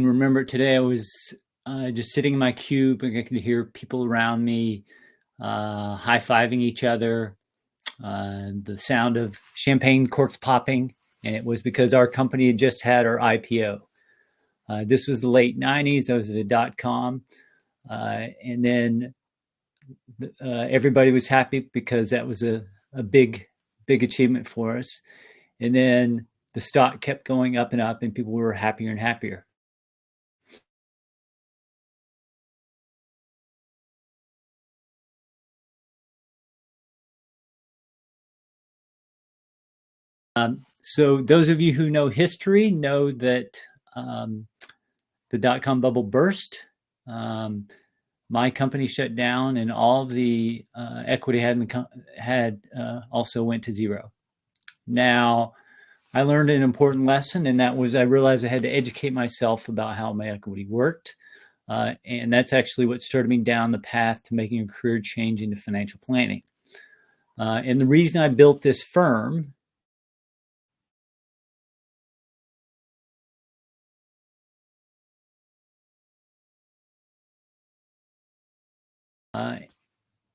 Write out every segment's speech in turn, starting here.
remember today I was just sitting in my cube and I could hear people around me high-fiving each other, the sound of champagne corks popping, and it was because our company had just had our IPO. This was the late 90s. I was at a .com. And then everybody was happy because that was a big achievement for us. And then the stock kept going up and up, and people were happier and happier. So those of you who know history know that the dot-com bubble burst. My company shut down, and all the equity had also went to zero. Now, I learned an important lesson, and that was I realized I had to educate myself about how my equity worked. And that's actually what started me down the path to making a career change into financial planning. And the reason I built this firm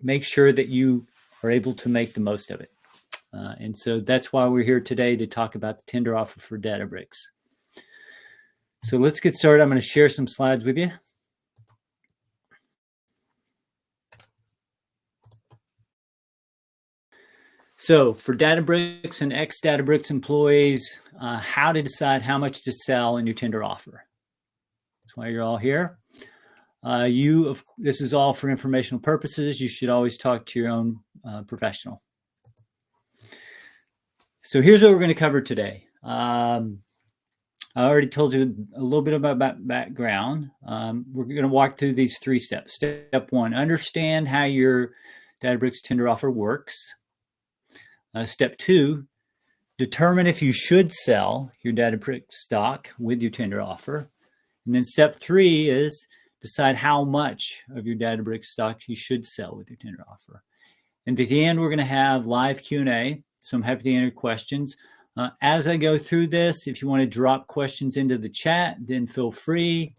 make sure that you are able to make the most of it. And so that's why we're here today to talk about the tender offer for Databricks. So let's get started. I'm going to share some slides with you. So for Databricks and ex-Databricks employees, how to decide how much to sell in your tender offer. That's why you're all here. This is all for informational purposes. You should always talk to your own professional. So here's what we're going to cover today. I already told you a little bit about background. We're going to walk through these 3 steps. Step 1, understand how your Databricks tender offer works. Step 2, determine if you should sell your Databricks stock with your tender offer. And then step 3 is decide how much of your Databricks stock you should sell with your tender offer. And at the end, we're going to have live Q&A. So I'm happy to answer questions. As I go through this, if you want to drop questions into the chat, then feel free.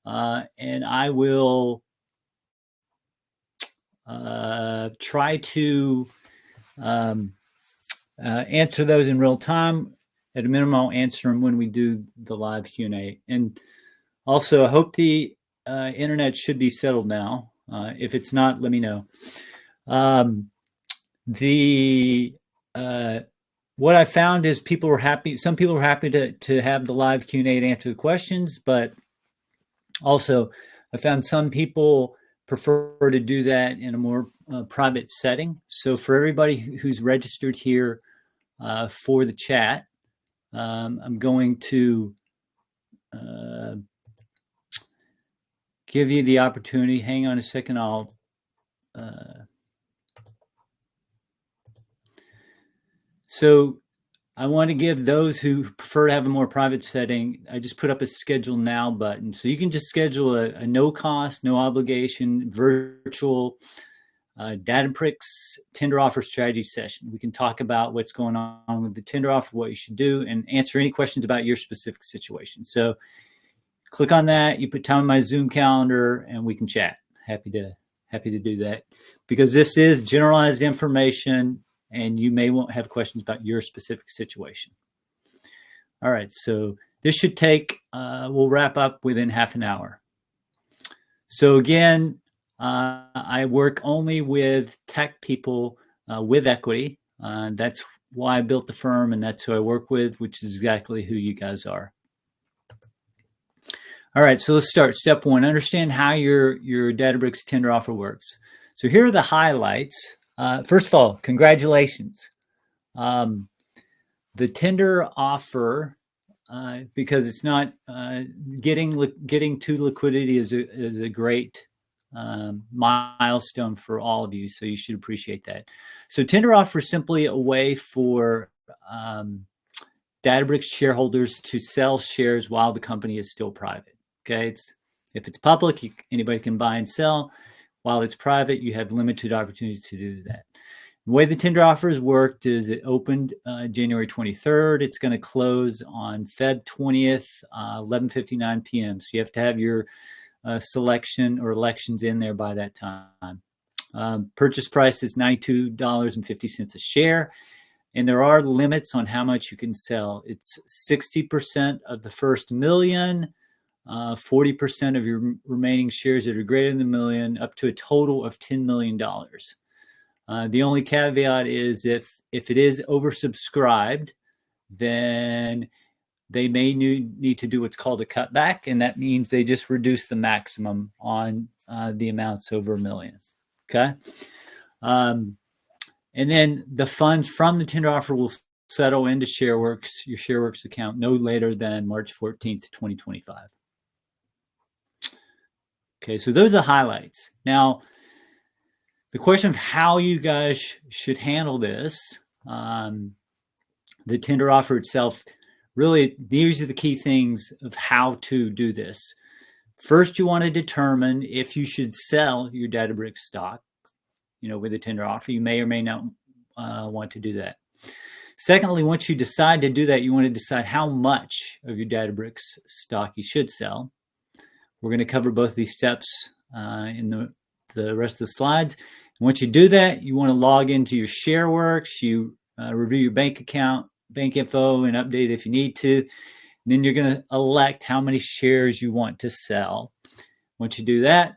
And I will try to answer those in real time. At a minimum, I'll answer them when we do the live Q&A. And also, I hope the internet should be settled now. If it's not, let me know. What I found is people were happy. Some people were happy to have the live Q&A to answer the questions, but also I found some people prefer to do that in a more private setting. So for everybody who's registered here for the chat, I'm going to give you the opportunity. Hang on a second. So I want to give those who prefer to have a more private setting, I just put up a schedule now button. So you can just schedule a no cost, no obligation, virtual Databricks tender offer strategy session. We can talk about what's going on with the tender offer, what you should do, and answer any questions about your specific situation. So click on that, you put time in my Zoom calendar, and we can chat. Happy to do that, because this is generalized information and you may want to have questions about your specific situation. All right, so this should take, we'll wrap up within half an hour. So again, I work only with tech people with equity. That's why I built the firm, and that's who I work with, which is exactly who you guys are. All right, so let's start. Step 1, understand how your Databricks tender offer works. So here are the highlights. First of all, congratulations. The tender offer, because it's not getting to liquidity is a great milestone for all of you, so you should appreciate that. So tender offer is simply a way for Databricks shareholders to sell shares while the company is still private. Okay, if it's public, anybody can buy and sell. While it's private, you have limited opportunities to do that. The way the tender offers worked is it opened January 23rd. It's going to close on Feb 20th, 11:59 p.m. So you have to have your selection or elections in there by that time. Purchase price is $92.50 a share. And there are limits on how much you can sell. It's 60% of the first million, 40% of your remaining shares that are greater than a million, up to a total of $10 million. The only caveat is if it is oversubscribed, then they may need to do what's called a cutback, and that means they just reduce the maximum on the amounts over $1 million. Okay. And then the funds from the tender offer will settle into ShareWorks, your ShareWorks account, no later than March 14th, 2025. Okay, so those are the highlights. Now, the question of how you guys should handle this, the tender offer itself, really, these are the key things of how to do this. First, you want to determine if you should sell your Databricks stock, with a tender offer. You may or may not want to do that. Secondly, once you decide to do that, you want to decide how much of your Databricks stock you should sell. We're going to cover both of these steps in the rest of the slides. And once you do that, you want to log into your ShareWorks, you review your bank account, bank info, and update it if you need to. And then you're going to elect how many shares you want to sell. Once you do that,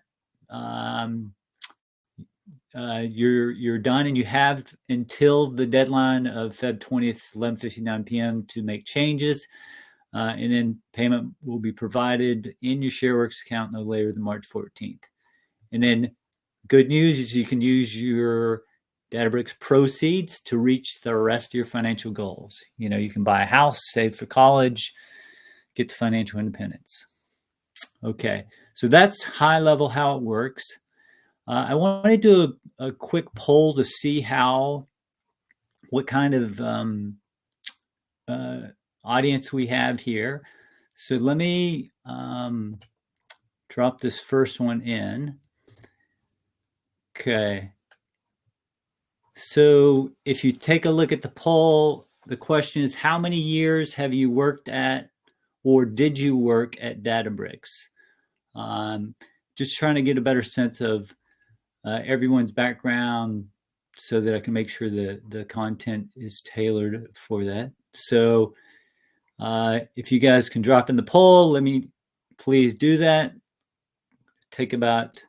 you're done, and you have until the deadline of Feb 20th, 11:59 p.m. to make changes, and then payment will be provided in your ShareWorks account no later than March 14th. And then good news is you can use your Databricks proceeds to reach the rest of your financial goals. You can buy a house, save for college, get to financial independence. Okay, so that's high level how it works. I want to do a quick poll to see what kind of audience we have here. So let me drop this first one in. Okay. So if you take a look at the poll, the question is, how many years have you worked at, or did you work at Databricks? Just trying to get a better sense of everyone's background so that I can make sure that the content is tailored for that. So if you guys can drop in the poll, let me please do that. Take about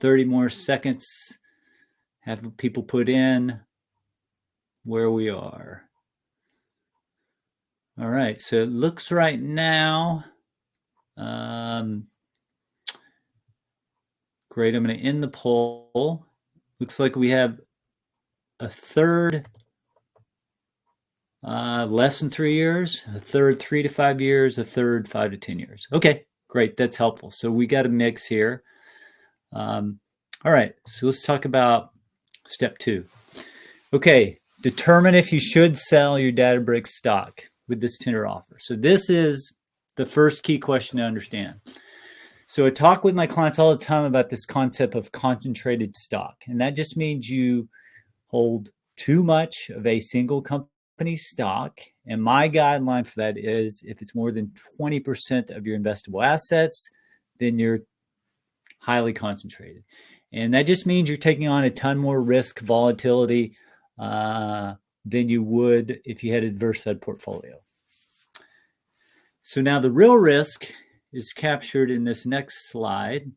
30 more seconds, have people put in where we are. All right, so it looks right now, great, I'm going to end the poll. Looks like we have a third less than 3 years, a third 3 to 5 years, a third 5 to 10 years. Okay, great, that's helpful. So we got a mix here. All right, so let's talk about step 2. Okay, determine if you should sell your Databricks stock with this tender offer. So this is the first key question to understand. So I talk with my clients all the time about this concept of concentrated stock, and that just means you hold too much of a single company stock. And my guideline for that is if it's more than 20% of your investable assets, then you're highly concentrated. And that just means you're taking on a ton more risk volatility than you would if you had a diversified portfolio. So now the real risk is captured in this next slide.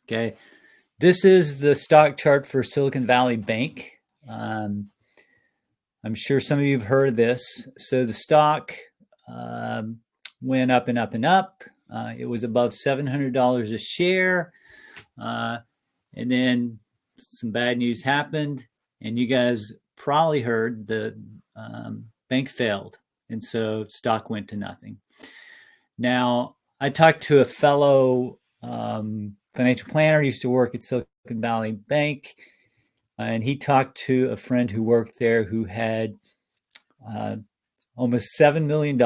Okay, this is the stock chart for Silicon Valley Bank. I'm sure some of you have heard of this. So the stock went up and up and up. It was above $700 a share. And then some bad news happened, and you guys probably heard the bank failed, and so stock went to nothing. Now, I talked to a fellow financial planner, used to work at Silicon Valley Bank, and he talked to a friend who worked there who had almost $7 million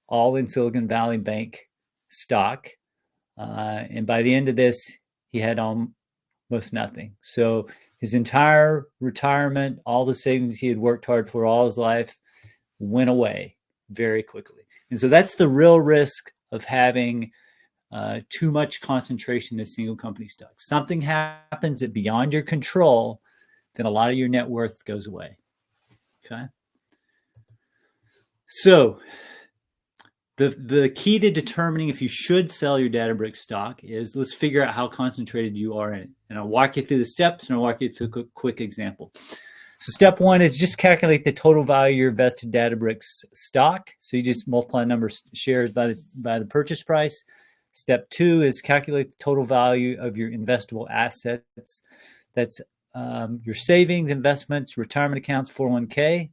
all in Silicon Valley Bank stock. And by the end of this, he had almost nothing. So His entire retirement, all the savings he had worked hard for all his life, went away very quickly. And so that's the real risk of having too much concentration in a single company stock. Something happens that beyond your control, then a lot of your net worth goes away. Okay. So the key to determining if you should sell your Databricks stock is, let's figure out how concentrated you are in it. And I'll walk you through the steps, and I'll walk you through a quick example. So step one is just calculate the total value of your invested Databricks stock. So you just multiply the number of shares by the purchase price. Step two is calculate the total value of your investable assets. That's your savings, investments, retirement accounts, 401k.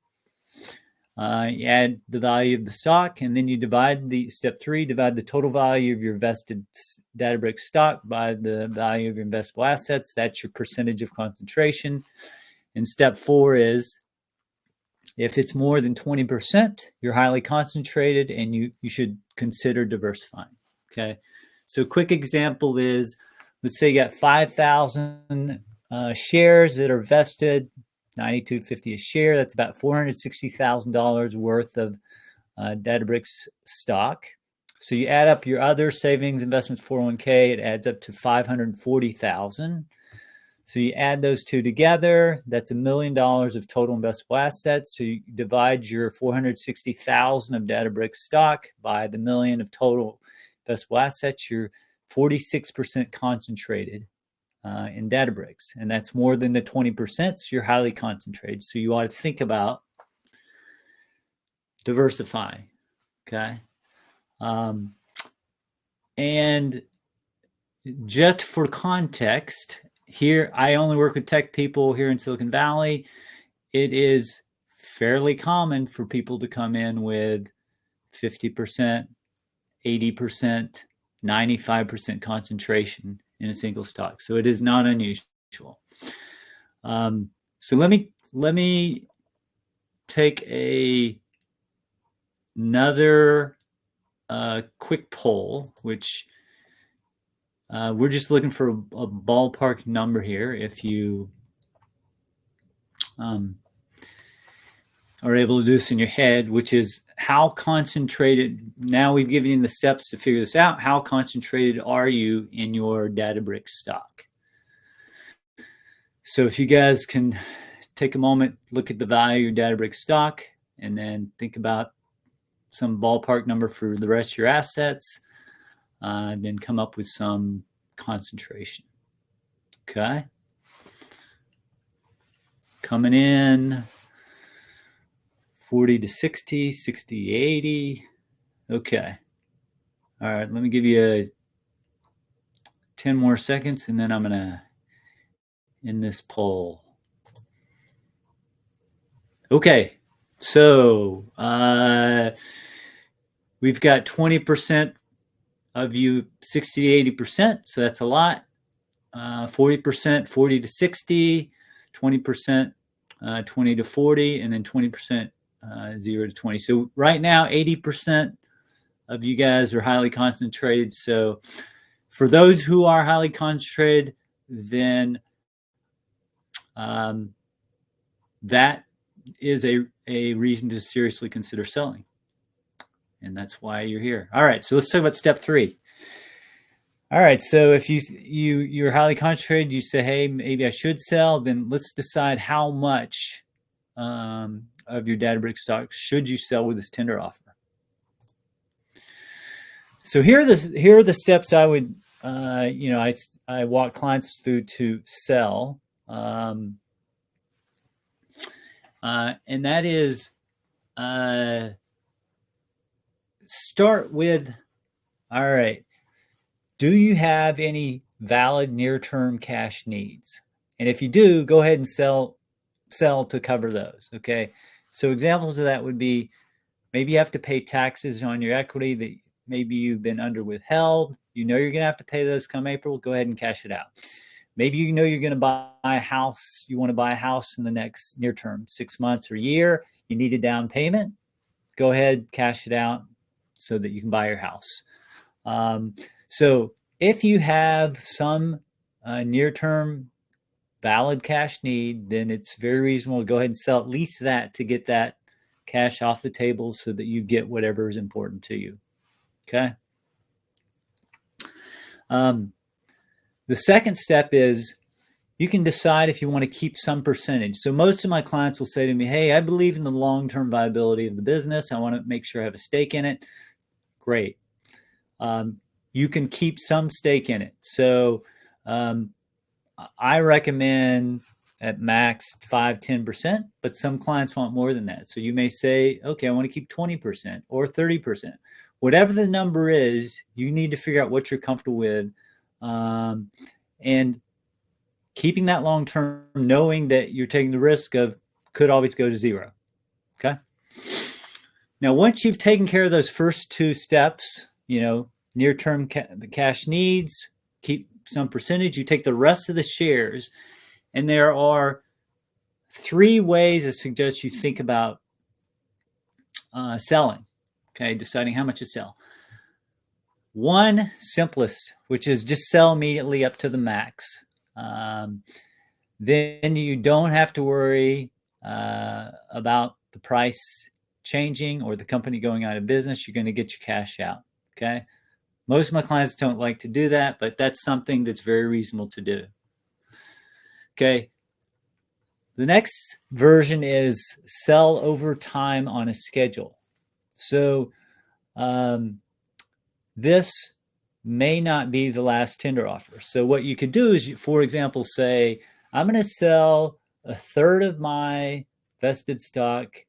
You add the value of the stock, and then you divide step three, divide the total value of your invested Databricks stock by the value of your investable assets. That's your percentage of concentration. And step four is, if it's more than 20%, you're highly concentrated and you should consider diversifying. Okay. So quick example is, let's say you got 5,000 shares that are vested, $92.50 a share. That's about $460,000 worth of Databricks stock. So you add up your other savings, investments, 401k, it adds up to $540,000. So you add those two together, that's $1 million of total investable assets. So you divide your 460,000 of Databricks stock by the million of total investable assets. You're 46% concentrated in Databricks, and that's more than the 20%. So you're highly concentrated. So you ought to think about diversifying. Okay, and just for context, here, I only work with tech people here in Silicon Valley. It is fairly common for people to come in with 50%, 80%, 95% concentration in a single stock. So it is not unusual. So let me take another quick poll, which we're just looking for a ballpark number here. If you are able to do this in your head, which is how concentrated, now we've given you the steps to figure this out, how concentrated are you in your Databricks stock? So if you guys can take a moment, look at the value of your Databricks stock, and then think about some ballpark number for the rest of your assets, then come up with some concentration. Okay. Coming in 40 to 60, 60 to 80. Okay. All right, let me give you 10 more seconds, and then I'm going to end this poll. Okay, so we've got 20% of you, 60 to 80%, so that's a lot. 40%, 40 to 60, 20%, 20 to 40, and then 20%, 0 to 20. So right now, 80% of you guys are highly concentrated. So for those who are highly concentrated, then that is a reason to seriously consider selling. And that's why you're here. All right, so let's talk about step three. All right, so if you're highly concentrated, you say, hey, maybe I should sell, then let's decide how much of your Databricks stock should you sell with this tender offer. So here are the steps I would, I walk clients through to sell. And that is, start with, all right, do you have any valid near-term cash needs? And if you do, go ahead and sell to cover those, okay? So examples of that would be, maybe you have to pay taxes on your equity that maybe you've been under withheld. You know you're going to have to pay those come April. Go ahead and cash it out. Maybe you know you're going to buy a house. You want to buy a house in the next near term, 6 months or a year. You need a down payment. Go ahead, cash it out so that you can buy your house. So if you have some near-term valid cash need, then it's very reasonable to go ahead and sell at least that to get that cash off the table so that you get whatever is important to you. Okay. The second step is you can decide if you want to keep some percentage. So most of my clients will say to me, hey, I believe in the long-term viability of the business. I want to make sure I have a stake in it. Great. You can keep some stake in it. So I recommend at max 5-10%, but some clients want more than that. So you may say, okay, I want to keep 20% or 30%. Whatever the number is, you need to figure out what you're comfortable with. And keeping that long term, knowing that you're taking the risk of could always go to zero. Okay. Now, once you've taken care of those first two steps, near term cash needs, keep some percentage, you take the rest of the shares. And there are 3 ways I suggest you think about selling. Okay, deciding how much to sell. One, simplest, which is just sell immediately up to the max. Then you don't have to worry about the price changing or the company going out of business. You're going to get your cash out. Okay. Most of my clients don't like to do that, but that's something that's very reasonable to do. Okay. The next version is sell over time on a schedule. So this may not be the last tender offer. So what you could do is, for example, say, I'm going to sell 1/3 of my vested stock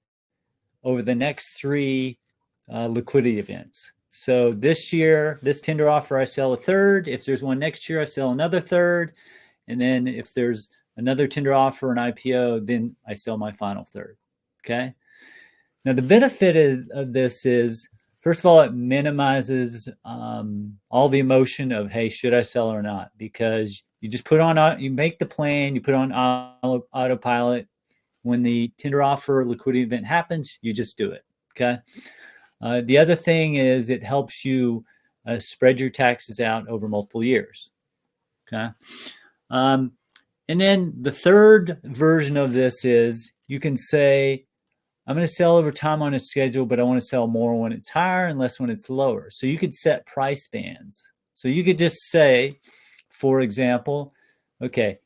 over the next 3 liquidity events. So this year, this tender offer, I sell 1/3. If there's one next year, I sell another 1/3. And then if there's another tender offer, an IPO, then I sell my final 1/3. Okay. Now, the benefit of this is, first of all, it minimizes all the emotion of, hey, should I sell or not? Because you just you make the plan, you put on autopilot. When the tender offer liquidity event happens, you just do it. Okay. The other thing is it helps you spread your taxes out over multiple years. Okay. And then the third version of this is you can say, I'm going to sell over time on a schedule, but I want to sell more when it's higher and less when it's lower. So you could set price bands. So you could just say, for example, okay,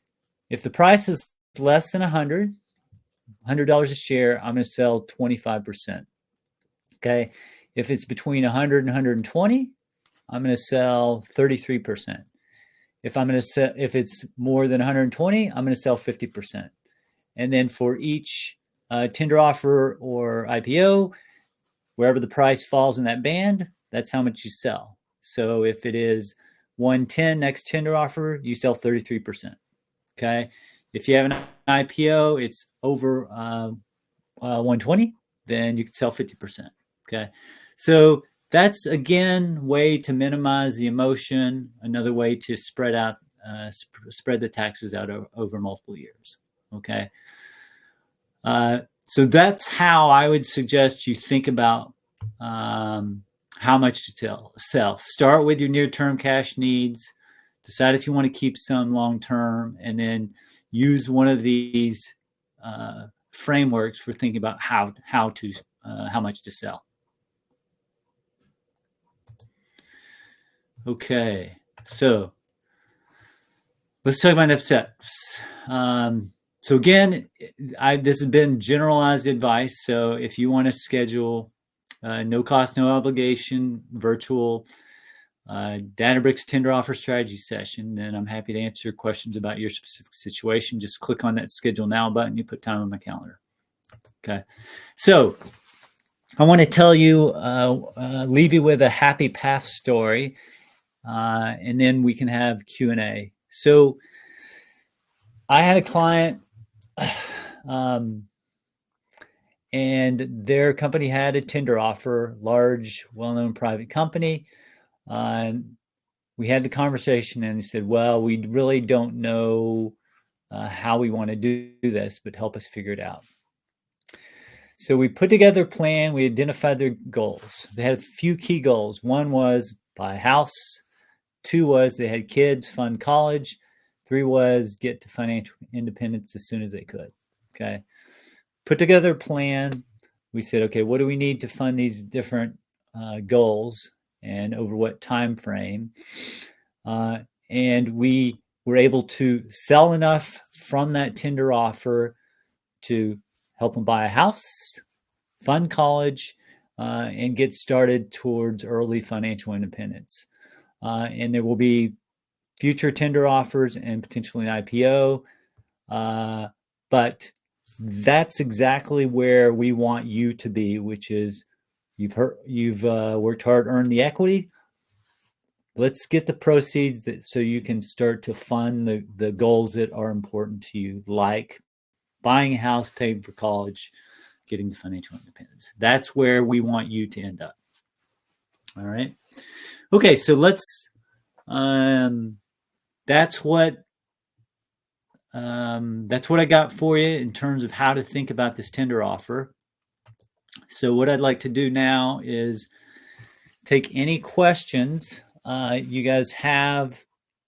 if the price is less than $100 a share, I'm going to sell 25%. Okay. If it's between 100 and 120, I'm going to sell 33%. If it's more than 120, I'm going to sell 50%. And then for each tender offer or IPO, wherever the price falls in that band, that's how much you sell. So if it is 110 next tender offer, you sell 33%. Okay. If you have an IPO, it's over 120, then you can sell 50%. Okay. So that's, again, way to minimize the emotion. Another way to spread the taxes out over multiple years. Okay. So that's how I would suggest you think about how much to sell. Start with your near-term cash needs. Decide if you want to keep some long-term, and then use one of these frameworks for thinking about how much to sell. Okay, so let's talk about next steps. So again, this has been generalized advice. So if you want to schedule no cost, no obligation, virtual Databricks tender offer strategy session, then I'm happy to answer questions about your specific situation. Just click on that schedule now button. You put time on my calendar. Okay. So I want to tell you, leave you with a happy path story, and then we can have Q&A. So I had a client, and their company had a tender offer, large, well-known private company. We had the conversation, and he said, well, we really don't know how we want to do this, but help us figure it out. So we put together a plan. We identified their goals. They had a few key goals. One was buy a house. 2 was they had kids, fund college. 3 was get to financial independence as soon as they could. Okay. Put together a plan. We said, okay, what do we need to fund these different goals and over what time frame? And we were able to sell enough from that tender offer to help them buy a house, fund college, and get started towards early financial independence. And there will be future tender offers and potentially an IPO. But that's exactly where we want you to be, which is you've worked hard, earned the equity. Let's get the proceeds so you can start to fund the goals that are important to you, like buying a house, paying for college, getting to financial independence. That's where we want you to end up. All right. Okay, so let's. That's what I got for you in terms of how to think about this tender offer. So what I'd like to do now is take any questions you guys have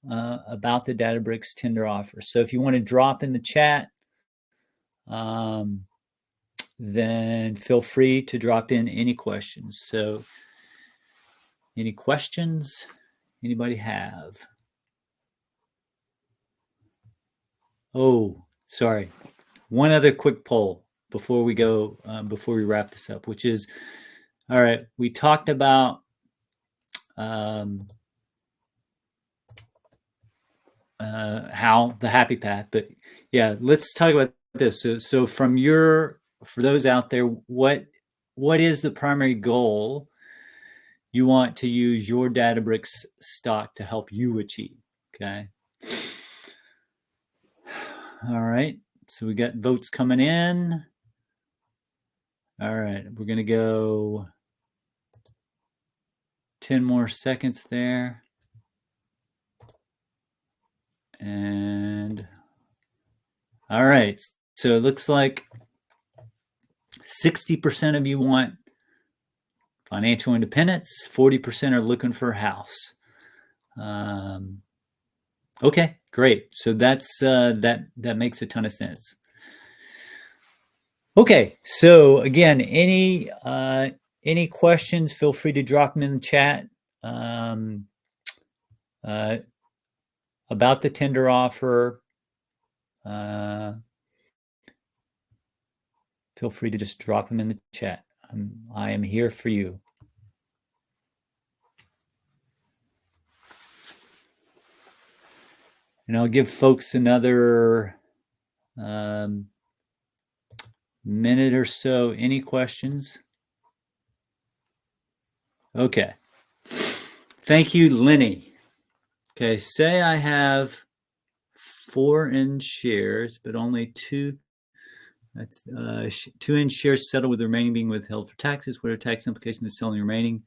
about the Databricks tender offer. So if you want to drop in the chat, then feel free to drop in any questions. So any questions anybody have? Oh, sorry. One other quick poll before we go, before we wrap this up, which is, all right, we talked about how the happy path, but yeah, let's talk about this. So for those out there, what is the primary goal you want to use your Databricks stock to help you achieve? Okay. All right. So we got votes coming in. All right. We're going to go 10 more seconds there. And all right. So it looks like 60% of you want financial independence. 40% are looking for a house. Okay, great. So that's that makes a ton of sense. Okay, so again, any questions? Feel free to drop them in the chat about the tender offer. Feel free to just drop them in the chat. I am here for you. And I'll give folks another minute or so. Any questions? Okay. Thank you, Lenny. Okay, say I have 4 in shares, but only 2 in shares settled with the remaining being withheld for taxes. What are tax implications of selling the remaining?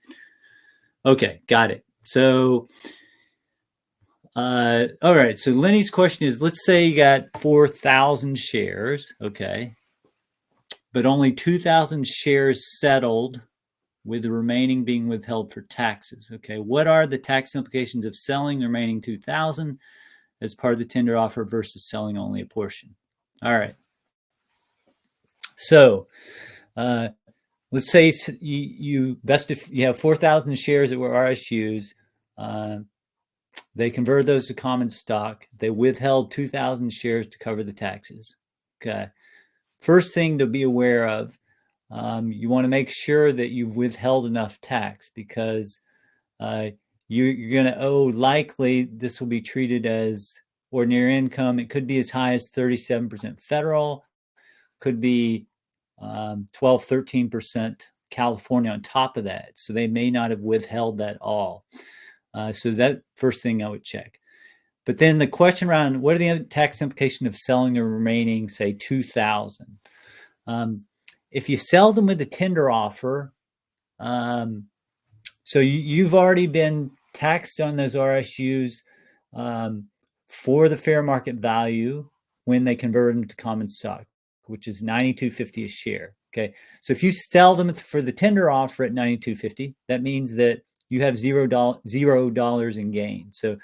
Okay, got it. So, all right. So Lenny's question is, let's say you got 4,000 shares, okay, but only 2,000 shares settled with the remaining being withheld for taxes. Okay, what are the tax implications of selling the remaining 2,000 as part of the tender offer versus selling only a portion? All right. So let's say you have 4,000 shares that were RSUs. They converted those to common stock. They withheld 2,000 shares to cover the taxes. Okay. First thing to be aware of, you want to make sure that you've withheld enough tax, because you're going to owe, likely this will be treated as ordinary income. It could be as high as 37% federal, could be 12-13% California on top of that. So they may not have withheld that all. So that first thing I would check. But then the question around, what are the tax implications of selling the remaining, say, 2,000? If you sell them with a tender offer, so you've already been taxed on those RSUs for the fair market value when they convert them to common stock, which is $92.50 a share. Okay, so if you sell them for the tender offer at $92.50, that means that you have $0 in gain. So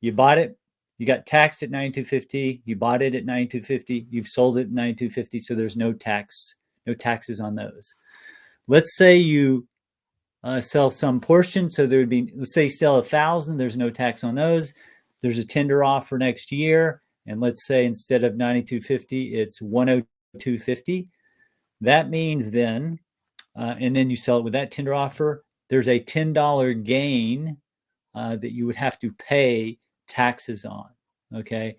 you bought it you got taxed at 9250, you bought it at 9250, you've sold it at 9250, so there's no taxes on those. Let's say you sell some portion, so there would be, let's say you sell 1,000, there's no tax on those. There's a tender offer next year, and let's say instead of 9250, it's 10250. That means then, and then you sell it with that tender offer, there's a $10 gain that you would have to pay taxes on, okay?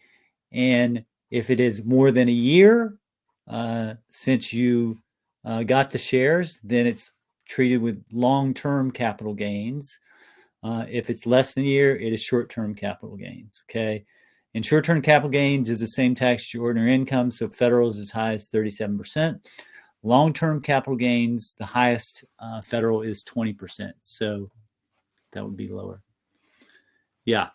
And if it is more than a year since you got the shares, then it's treated with long-term capital gains. If it's less than a year, it is short-term capital gains, okay? And short-term capital gains is the same tax as your ordinary income, so federal is as high as 37%. Long-term capital gains, the highest federal is 20%, so that would be lower. Yeah.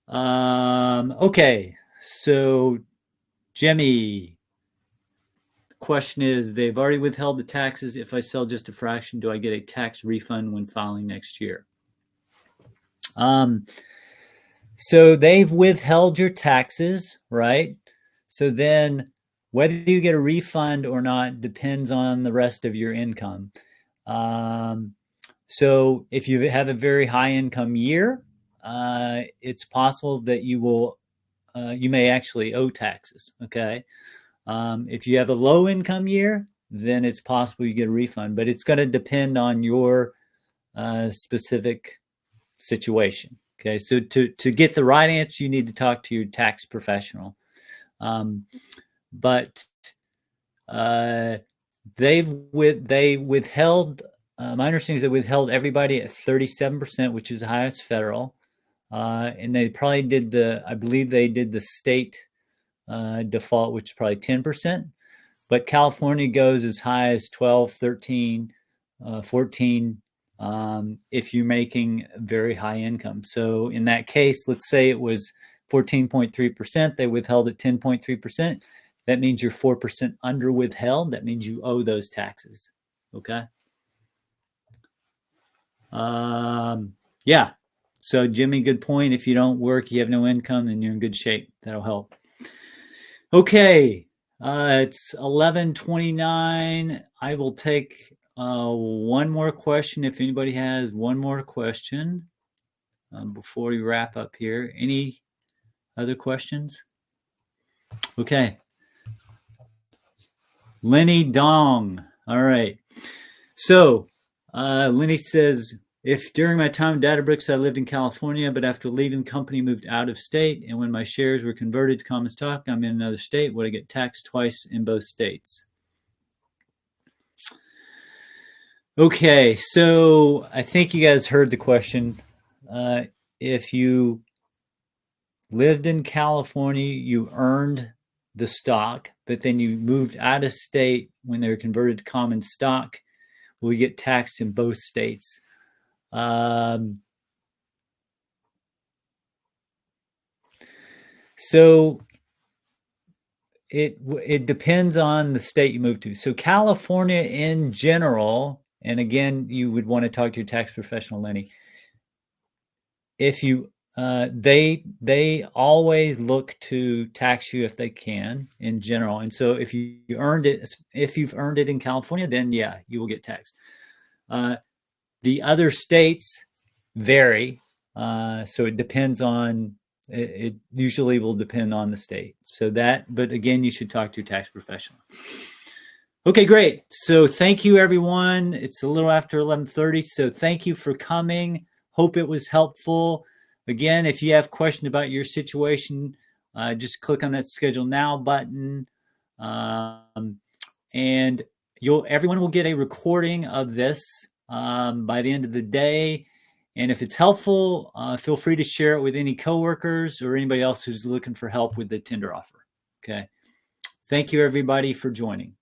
Okay, so Jimmy, the question is, they've already withheld the taxes. If I sell just a fraction, do I get a tax refund when filing next year? So they've withheld your taxes, right? So then whether you get a refund or not depends on the rest of your income. So if you have a very high income year, it's possible that you may actually owe taxes, okay? If you have a low income year, then it's possible you get a refund, but it's going to depend on your specific situation, okay? So to get the right answer, you need to talk to your tax professional. But they withheld, my understanding is they withheld everybody at 37%, which is the highest federal. And they probably did I believe they did the state default, which is probably 10%. But California goes as high as 12, 13, 14 if you're making very high income. So in that case, let's say it was 14.3%, they withheld at 10.3%. That means you're 4% under withheld. That means you owe those taxes, okay? Yeah, so Jimmy, good point. If you don't work, you have no income, then you're in good shape. That'll help. Okay, it's 11:29. I will take one more question if anybody has one more question before we wrap up here. Any other questions? Okay. Lenny Dong. All right. So Lenny says, if during my time at Databricks, I lived in California, but after leaving the company, moved out of state, and when my shares were converted to common stock, I'm in another state, would I get taxed twice in both states? Okay, so I think you guys heard the question. If you lived in California, you earned the stock, but then you moved out of state when they were converted to common stock, will you get taxed in both states? So it depends on the state you move to. So California in general, and again, you would want to talk to your tax professional, Lenny. If you they always look to tax you if they can in general, and so if you've earned it in California, then yeah, you will get taxed. The other states vary, so it depends on. It usually will depend on the state. So but again, you should talk to your tax professional. Okay, great. So thank you, everyone. It's a little after 11:30, so thank you for coming. Hope it was helpful. Again, if you have questions about your situation, just click on that Schedule Now button, and everyone will get a recording of this by the end of the day. And if it's helpful, feel free to share it with any coworkers or anybody else who's looking for help with the tender offer. Okay. Thank you, everybody, for joining.